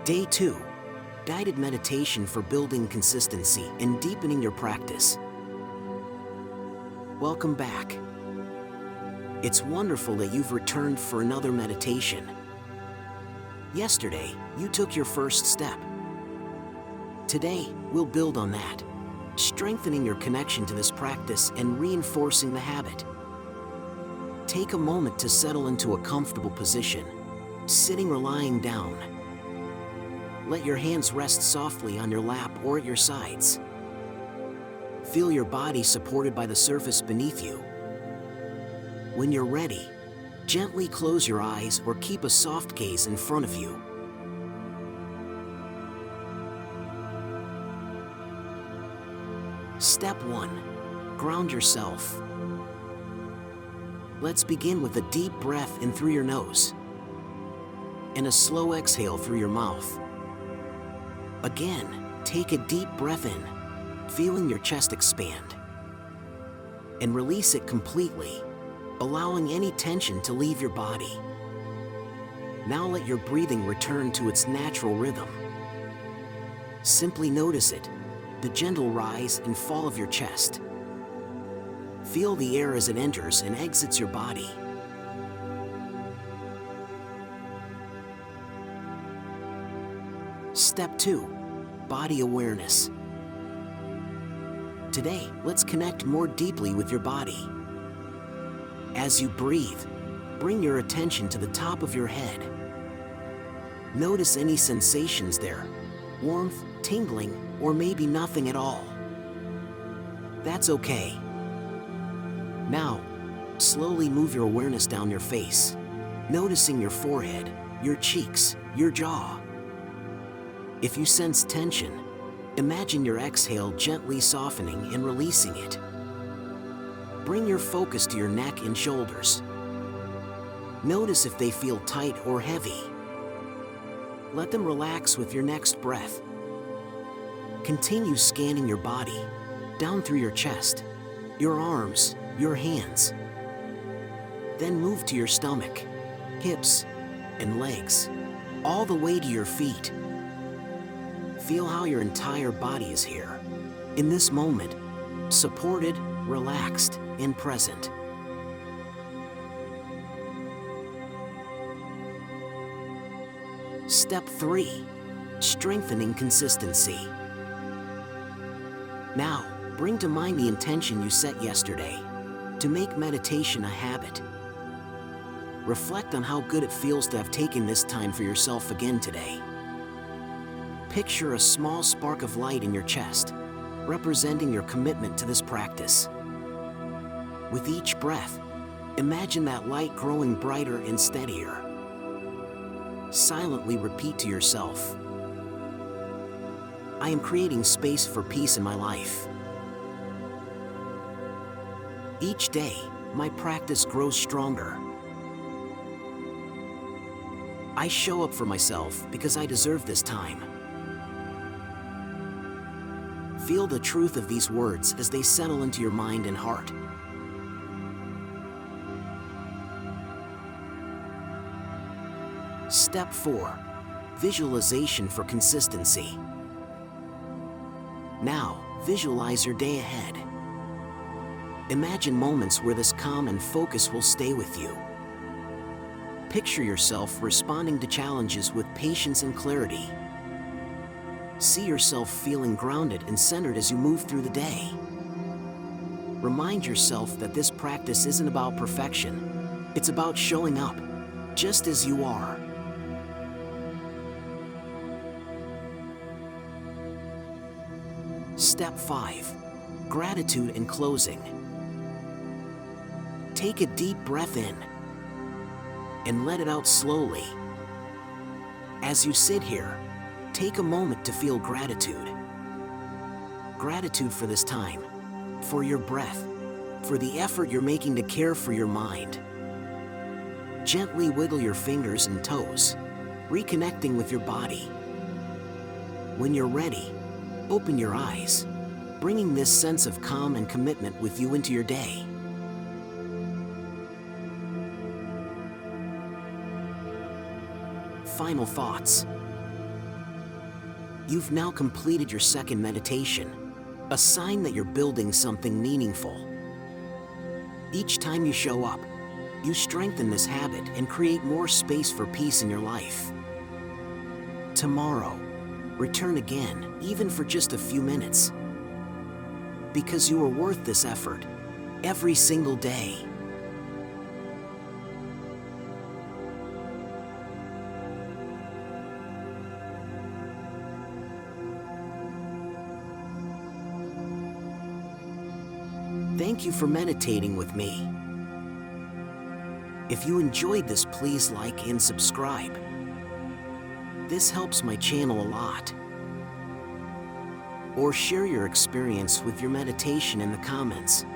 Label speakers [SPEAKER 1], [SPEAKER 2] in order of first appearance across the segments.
[SPEAKER 1] Day 2. Guided meditation for building consistency and deepening your practice. Welcome back. It's wonderful that you've returned for another meditation. Yesterday, you took your first step. Today, we'll build on that, strengthening your connection to this practice and reinforcing the habit. Take a moment to settle into a comfortable position, sitting or lying down. Let your hands rest softly on your lap or at your sides. Feel your body supported by the surface beneath you. When you're ready, gently close your eyes or keep a soft gaze in front of you. Step 1. Ground yourself. Let's begin with a deep breath in through your nose and a slow exhale through your mouth. Again, take a deep breath in, feeling your chest expand, and release it completely, allowing any tension to leave your body. Now let your breathing return to its natural rhythm. Simply notice it, the gentle rise and fall of your chest. Feel the air as it enters and exits your body. Step 2. Body awareness. Today, let's connect more deeply with your body. As you breathe, bring your attention to the top of your head. Notice any sensations there, warmth, tingling, or maybe nothing at all. That's okay. Now, slowly move your awareness down your face, noticing your forehead, your cheeks, your jaw. If you sense tension, imagine your exhale gently softening and releasing it. Bring your focus to your neck and shoulders. Notice if they feel tight or heavy. Let them relax with your next breath. Continue scanning your body, down through your chest, your arms, your hands. Then move to your stomach, hips, and legs, all the way to your feet. Feel how your entire body is here, in this moment, supported, relaxed, and present. Step 3. Strengthening consistency. Now, bring to mind the intention you set yesterday, to make meditation a habit. Reflect on how good it feels to have taken this time for yourself again today. Picture a small spark of light in your chest, representing your commitment to this practice. With each breath, imagine that light growing brighter and steadier. Silently repeat to yourself, I am creating space for peace in my life. Each day, my practice grows stronger. I show up for myself because I deserve this time. Feel the truth of these words as they settle into your mind and heart. Step 4. Visualization for consistency. Now, visualize your day ahead. Imagine moments where this calm and focus will stay with you. Picture yourself responding to challenges with patience and clarity. See yourself feeling grounded and centered as you move through the day. Remind yourself that this practice isn't about perfection. It's about showing up, just as you are. Step 5. Gratitude in closing. Take a deep breath in and let it out slowly. As you sit here, take a moment to feel gratitude. Gratitude for this time, for your breath, for the effort you're making to care for your mind. Gently wiggle your fingers and toes, reconnecting with your body. When you're ready, open your eyes, bringing this sense of calm and commitment with you into your day. Final thoughts. You've now completed your second meditation, a sign that you're building something meaningful. Each time you show up, you strengthen this habit and create more space for peace in your life. Tomorrow, return again, even for just a few minutes. Because you are worth this effort, every single day. Thank you for meditating with me. If you enjoyed this, please like and subscribe. This helps my channel a lot. Or share your experience with your meditation in the comments.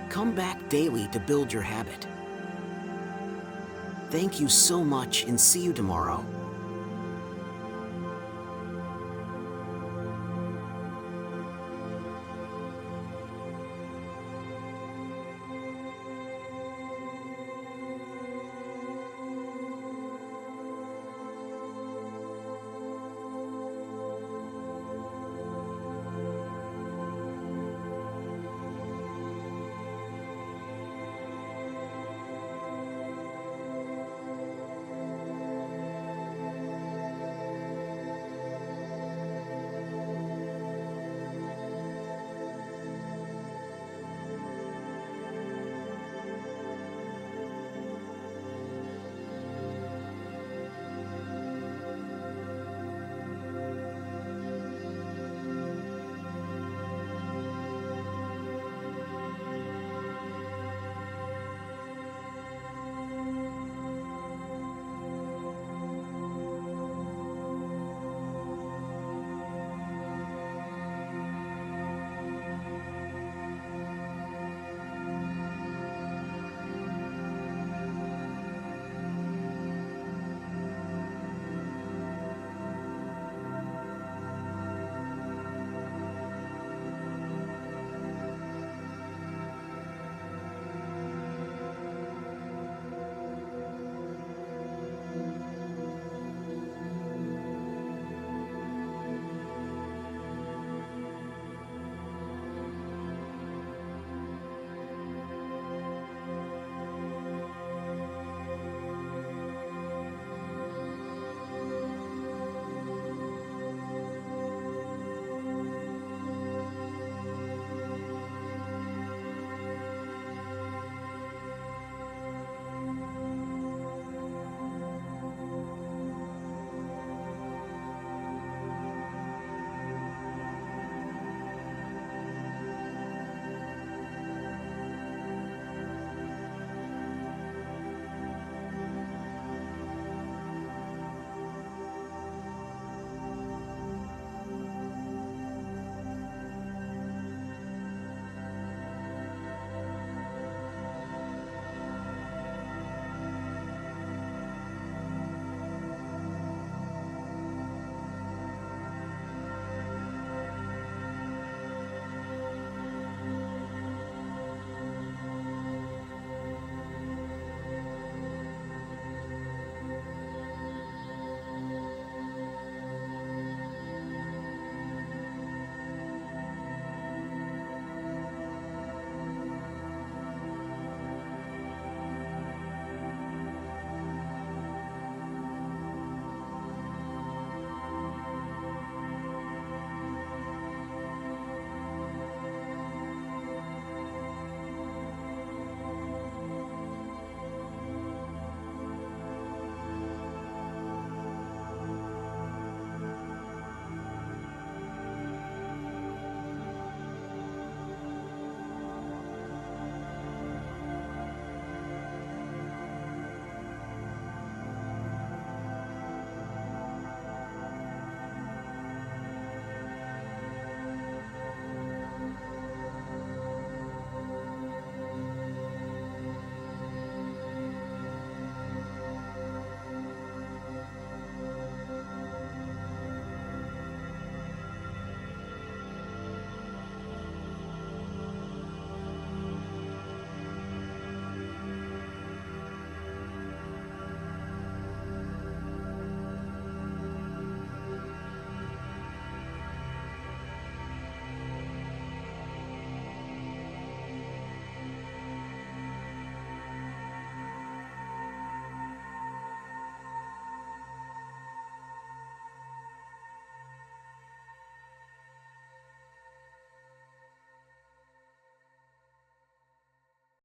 [SPEAKER 1] Come back daily to build your habit. Thank you so much and see you tomorrow.